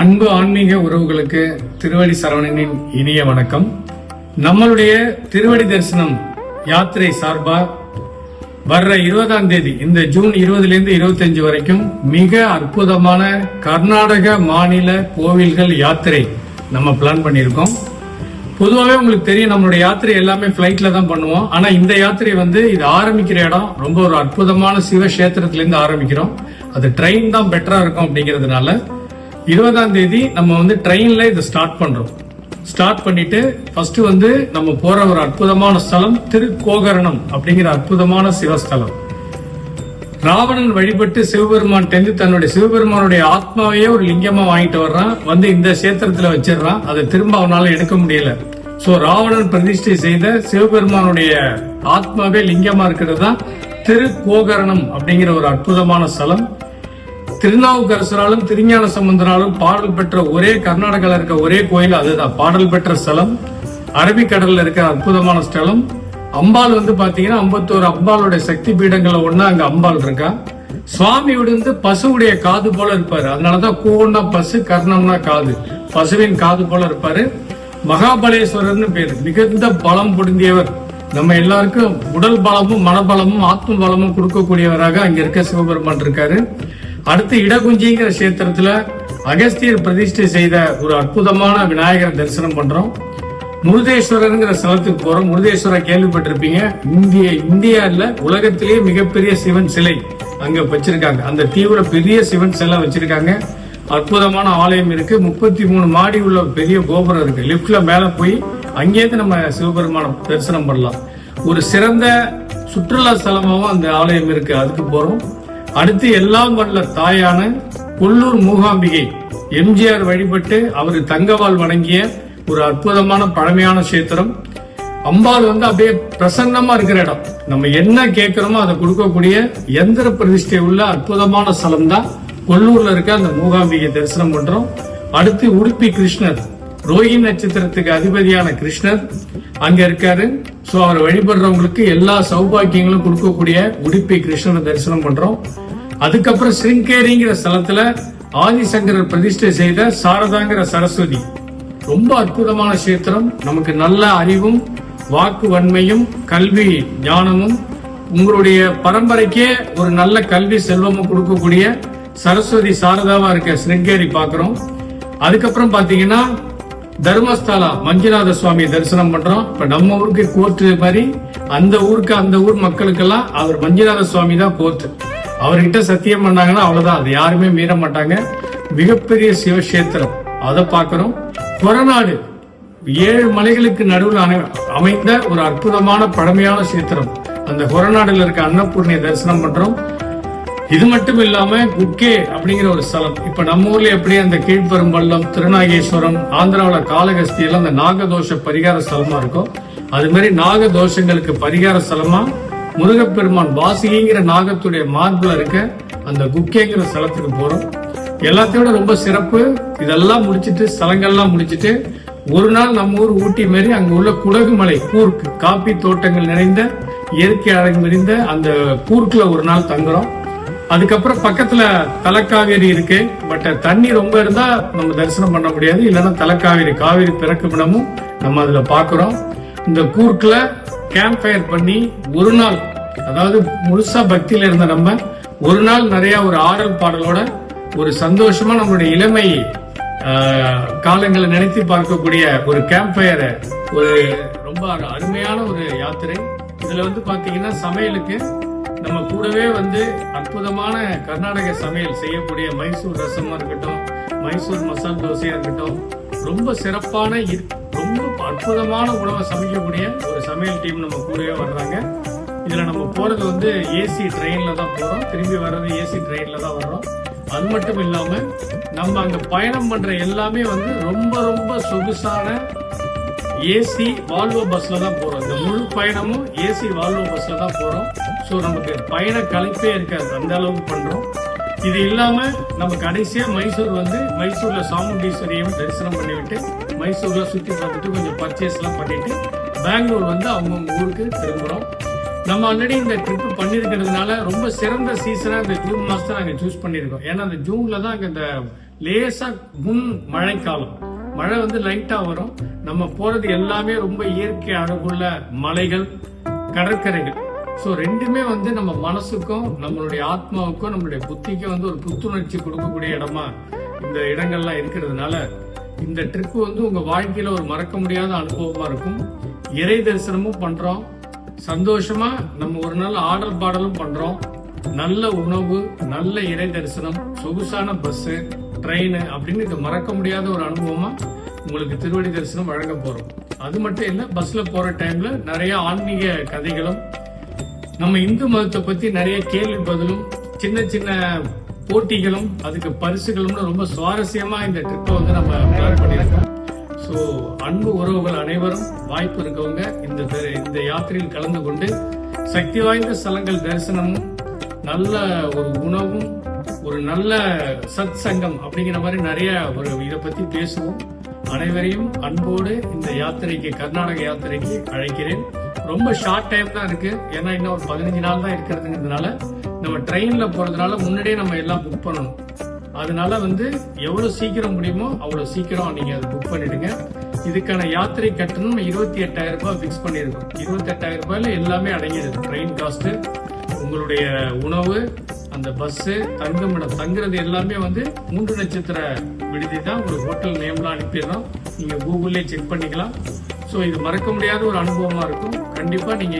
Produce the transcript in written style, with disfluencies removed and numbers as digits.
அன்பு ஆன்மீக உறவுகளுக்கு திருவடி சரவணனின் இனிய வணக்கம். நம்மளுடைய திருவடி தரிசனம் யாத்திரை சார்பா வர்ற 20ஆம் தேதி, இந்த ஜூன் 20லிருந்து 25 வரைக்கும் மிக அற்புதமான கர்நாடக மாநில கோவில்கள் யாத்திரை நம்ம பிளான் பண்ணியிருக்கோம். பொதுவாகவே உங்களுக்கு தெரியும், நம்மளுடைய யாத்திரை எல்லாமே பிளைட்ல தான் பண்ணுவோம். ஆனா இந்த யாத்திரை இது ஆரம்பிக்கிற இடம் ரொம்ப ஒரு அற்புதமான சிவக்ஷேத்திரத்திலிருந்து ஆரம்பிக்கிறோம். அது ட்ரெயின் தான் பெட்டரா இருக்கும் அப்படிங்கிறதுனால 20ஆம் தேதி நம்ம ட்ரெயின்ல இதை ஸ்டார்ட் பண்றோம். ஸ்டார்ட் பண்ணிட்டு ஃபர்ஸ்ட் நம்ம போற ஒரு அற்புதமான ஸ்தலம் திருக்கோகரணம் அப்படிங்கிற அற்புதமான சிவஸ்தலம். ராவணன் வழிபட்டு சிவபெருமான் தன்னுடைய சிவபெருமானுடைய ஆத்மாவையே ஒரு லிங்கமா வாங்கிட்டு வர்றான். இந்த சேத்திரத்துல வச்சிடறான். அதை திரும்ப அவனால எடுக்க முடியல. சோ ராவணன் பிரதிஷ்டை செய்த சிவபெருமானுடைய ஆத்மாவே லிங்கமா இருக்கிறது தான் திருக்கோகரணம் அப்படிங்கிற ஒரு அற்புதமான ஸ்தலம். திருநாவுக்கரசராலும் திருஞான சம்பந்தராலும் பாடல் பெற்ற ஒரே கர்நாடகாவில் இருக்க ஒரே கோயில் அதுதான், பாடல் பெற்ற ஸ்தலம். அரபிக்கடல்ல இருக்கிற அற்புதமான ஸ்தலம். அம்பாள் பாத்தீங்கன்னா 51 அம்பாளுடைய சக்தி பீடங்கள்ல ஒண்ணா அங்க அம்பாள் இருக்கா. சுவாமி பசுவுடைய காது போல இருப்பாரு. அதனாலதான் கோன்னா பசு, கர்ணம்னா காது. பசுவின் காது போல இருப்பாரு. மகாபலேஸ்வரர்னு பேரு. மிகுந்த பலம் பொருந்தியவர். நம்ம எல்லாருக்கும் உடல் பலமும் மனபலமும் ஆத்ம பலமும் கொடுக்கக்கூடியவராக அங்க இருக்க சிவபெருமான் இருக்காரு. அடுத்து இடகுஞ்சிங்கிற கஷேத்திரத்துல அகஸ்தியர் பிரதிஷ்டை செய்த ஒரு அற்புதமான விநாயகரை தரிசனம் பண்றோம். முருதேஸ்வரர்ங்கிற ஸ்தலத்துக்கு போறோம். முருதேஸ்வரர் கேள்விப்பட்டிருப்பீங்க. இந்தியா இல்ல, உலகத்திலேயே மிகப்பெரிய சிவன் சிலை அங்க வச்சிருக்காங்க. அந்த தீவுல பெரிய சிவன் சிலை வச்சிருக்காங்க. அற்புதமான ஆலயம் இருக்கு. 33 மாடி உள்ள பெரிய கோபுரம் இருக்கு. லிப்ட்ல மேல போய் அங்கேயிருந்து நம்ம சிவபெருமான தரிசனம் பண்ணலாம். ஒரு சிறந்த சுற்றுலா ஸ்தலமாவும் அந்த ஆலயம் இருக்கு. அதுக்கு போறோம். அடுத்து எல்லாம் வல்ல தாயான கொல்லூர் மூகாம்பிகை, எம்ஜிஆர் வழிபட்டு அவர் தங்கவால் வணங்கிய ஒரு அற்புதமான பழமையான கஷேத்திரம். அம்பாள் அப்படியே பிரசன்னமா இருக்கிற இடம். நம்ம என்ன கேட்கிறோமோ அதை கொடுக்கக்கூடிய யந்திர பிரதிஷ்டை உள்ள அற்புதமான ஸ்தலம் தான் கொல்லூர்ல இருக்க அந்த மூகாம்பிகை தரிசனம் பண்றோம். அடுத்து உடுப்பி கிருஷ்ணர், ரோஹிணி நட்சத்திரத்துக்கு அதிபதியான கிருஷ்ணர் அங்க இருக்காரு. சோ அவர் வழிபடுறவங்களுக்கு எல்லா சௌபாக்கியங்களும் கொடுக்கக்கூடிய உடுப்பி கிருஷ்ணரை தரிசனம் பண்றோம். அதுக்கப்புறம் சிருங்கேரிங்கிற ஸ்தலத்துல ஆதிசங்கரர் பிரதிஷ்டை செய்த சாரதாங்கிற சரஸ்வதி, ரொம்ப அற்புதமான கஷேத்திரம். நமக்கு நல்ல அறிவும் வாக்கு வன்மையும் கல்வி ஞானமும் உங்களுடைய பரம்பரைக்கே ஒரு நல்ல கல்வி செல்வமும் கொடுக்கக்கூடிய சரஸ்வதி சாரதாவா இருக்க சிருங்கேரி பாக்குறோம். அதுக்கப்புறம் பாத்தீங்கன்னா தர்மஸ்தலா மஞ்சுநாத சுவாமி தரிசனம் பண்றோம். இப்ப நம்ம ஊருக்கு கோர்ட்டு மாதிரி அந்த ஊர் மக்களுக்கெல்லாம் அவர் மஞ்சுநாத சுவாமி தான் கோர்ட்டு. அவர்கிட்ட சத்தியம் பண்ணாங்கன்னா அவ்வளவுதான், அது யாருமே மீற மாட்டாங்க. மிகப்பெரிய சிவக்ஷேத்திரம், அதை பாக்குறோம். கொரநாடு 7 மலைகளுக்கு நடுவில் அமைந்த ஒரு அற்புதமான பழமையான கஷேத்திரம். அந்த கொரநாடுல இருக்க அன்னபூர்ணியை தரிசனம் பண்றோம். இது மட்டும் இல்லாம குக்கே அப்படிங்கிற ஒரு ஸ்தலம். இப்ப நம்ம ஊர்ல எப்படி அந்த கீழ்பெரும்பள்ளம், திருநாகேஸ்வரம், ஆந்திராவில காளகஸ்தி எல்லாம் அந்த நாகதோஷ பரிகார ஸ்தலமா இருக்கும். அது மாதிரி நாகதோஷங்களுக்கு பரிகார ஸ்தலமா முருகப்பெருமான் வாசிங்கிற நாகத்துடைய மார்புல இருக்க அந்த குக்கேங்கிற ஸ்தலத்துக்கு போறோம். எல்லாத்தையோட ரொம்ப சிறப்பு. இதெல்லாம் முடிச்சிட்டு, ஸ்தலங்கள்லாம் முடிச்சிட்டு ஒரு நாள் நம்ம ஊர் ஊட்டி மாரி அங்க உள்ள குடகு மலை கூர்க், காப்பி தோட்டங்கள் நிறைந்த இயற்கை அழகு நிறைந்த அந்த கூர்க்ல ஒரு நாள் தங்குறோம். அதுக்கப்புறம் பக்கத்துல தலக்காவேரி இருக்கு. பட் தண்ணி ரொம்ப இருந்தா நம்ம தரிசனம் பண்ண முடியாது. இல்லைன்னா தலக்காவேரி, காவேரி பிறக்குமிடமும் நம்ம அதுல பாக்குறோம். இந்த கூர்க்ல கேம்ப் ஃபயர் பண்ணி ஒரு நாள், அதாவது முழுசா பக்தியில இருந்த நம்ம ஒரு நாள் நிறைய ஒரு ஆடல் பாடலோட ஒரு சந்தோஷமா நம்மளுடைய இளமை காலங்களை நினைத்து பார்க்கக்கூடிய ஒரு கேம்ப் ஃபயர், ஒரு ரொம்ப அருமையான ஒரு யாத்திரை. இதுல பாத்தீங்கன்னா சமையலுக்கு நம்ம கூடவே அற்புதமான கர்நாடக சமையல் செய்யக்கூடிய மைசூர் ரசமா இருக்கட்டும், மைசூர் மசால் தோசையா இருக்கட்டும், ரொம்ப சிறப்பான ரொம்ப அற்புதமான உணவை சமைக்கக்கூடிய ஒரு சமையல் டீம் நம்ம கூடவே வர்றாங்க. இதுல நம்ம போறது ஏசி ட்ரெயின்ல தான் போறோம். திரும்பி வர்றது ஏசி ட்ரெயின்ல தான் வர்றோம். அது மட்டும் இல்லாம நம்ம அங்க பயணம் பண்ற எல்லாமே ரொம்ப ரொம்ப சொகுசான ஏசி வால்வோ பஸ்ல தான் போறோம். இந்த முழு பயணமும் ஏசி வால்வோ பஸ்ல தான் போறோம். சோ நமக்கு பயண கலைப்பே இருக்காது, அந்த அளவுக்கு பண்றோம். இது இல்லாம நம்ம கடைசியா மைசூர் மைசூர்ல சாமுண்டீஸ்வரியும் தரிசனம் பண்ணிவிட்டு மைசூர்ல சுத்தி பார்த்துட்டு கொஞ்சம் பர்ச்சேஸ் எல்லாம் பண்ணிட்டு பெங்களூர் அவங்கவுங்க ஊருக்கு திரும்புறோம். நம்ம ஆல்ரெடி இந்த ட்ரிப் பண்ணிருக்கிறதுனால ரொம்ப சிறந்த சீசனா இந்த ஜூன் மாசத்தை நாங்க சூஸ் பண்ணிருக்கோம். ஏன்னா அந்த ஜூன்ல தான் இந்த லேசா முன் மழைக்காலம், மழை வந்து லைட்டா வரும். நம்ம போறது எல்லாமே ரொம்ப இயற்கை அழகுள்ள மலைகள், கடற்கரைகள். சோ ரெண்டுமே வந்து நம்ம மனசுக்கும் நம்மளுடைய ஆத்மாவுக்கும் நம்மளுடைய புத்திக்கும் வந்து ஒரு புத்துணர்ச்சி கொடுக்கக்கூடிய இடமா இந்த இடங்கள்லாம் இருக்கிறதுனால இந்த ட்ரிப் வந்து உங்க வாழ்க்கையில ஒரு மறக்க முடியாத அனுபவமா இருக்கும். இறை தரிசனமும் பண்றோம், சந்தோஷமா நம்ம ஒரு நாள் ஆடல் பாடலும் பண்றோம். நல்ல உணவு, நல்ல இறை தரிசனம், சொகுசான பஸ், ட்ரெயின் அப்படின்னு இது மறக்க முடியாத ஒரு அனுபவமா உங்களுக்கு திருவடி தரிசனம் வழங்க போறோம். அது மட்டும் இல்ல, பஸ்ல போற டைம்ல நிறைய ஆன்மீக கதைகளும், நம்ம இந்து மதத்தை பத்தி நிறைய கேள்வி பதிலும், சின்ன சின்ன போட்டிகளும், அதுக்கு பரிசுகளும் ரொம்ப சுவாரஸ்யமா இந்த ட்ரிப்பை வந்து நம்ம பிளான் பண்ணியிருக்கோம். சோ அன்பு உறவுகள் அனைவரும் வாய்ப்பு இருக்கவங்க இந்த யாத்திரையில் கலந்து கொண்டு சக்தி வாய்ந்த ஸ்தலங்கள் தரிசனமும், நல்ல ஒரு உணவும், ஒரு நல்ல சத் சங்கம் அப்படிங்கிற மாதிரி நிறைய ஒரு இதை பத்தி பேசுவோம். அனைவரையும் அன்போடு இந்த யாத்திரைக்கு, கர்நாடக யாத்திரைக்கு அழைக்கிறேன். ரொம்ப ஷார்ட் டைம் தான் இருக்கு, ஏன்னா இன்னும் ஒரு 15 நாள் தான் இருக்கிறதுங்கிறதுனால நம்ம ட்ரெயின்ல போறதுனால முன்னாடியே நம்ம எல்லாம் புக் பண்ணணும். அதனால வந்து எவ்வளவு சீக்கிரம் முடியுமோ அவ்வளவு சீக்கிரம் நீங்க அதை புக் பண்ணிடுங்க. இதுக்கான யாத்திரை கட்டணம் 28,000 ரூபாய் பிக்ஸ் பண்ணிருக்கோம். 28,000 ரூபாயில எல்லாமே அடங்கிடுது. ட்ரெயின் காஸ்ட், உங்களுடைய உணவு, அந்த பஸ், தங்குமிடம், தங்குறது எல்லாமே வந்து 3 நட்சத்திர விடுதி தான். உங்களுக்கு ஹோட்டல் நேம்லாம் அனுப்பிடுறோம், நீங்க கூகுள்லயே செக் பண்ணிக்கலாம். சோ இது மறக்க முடியாத ஒரு அனுபவமா இருக்கும். கண்டிப்பா நீங்க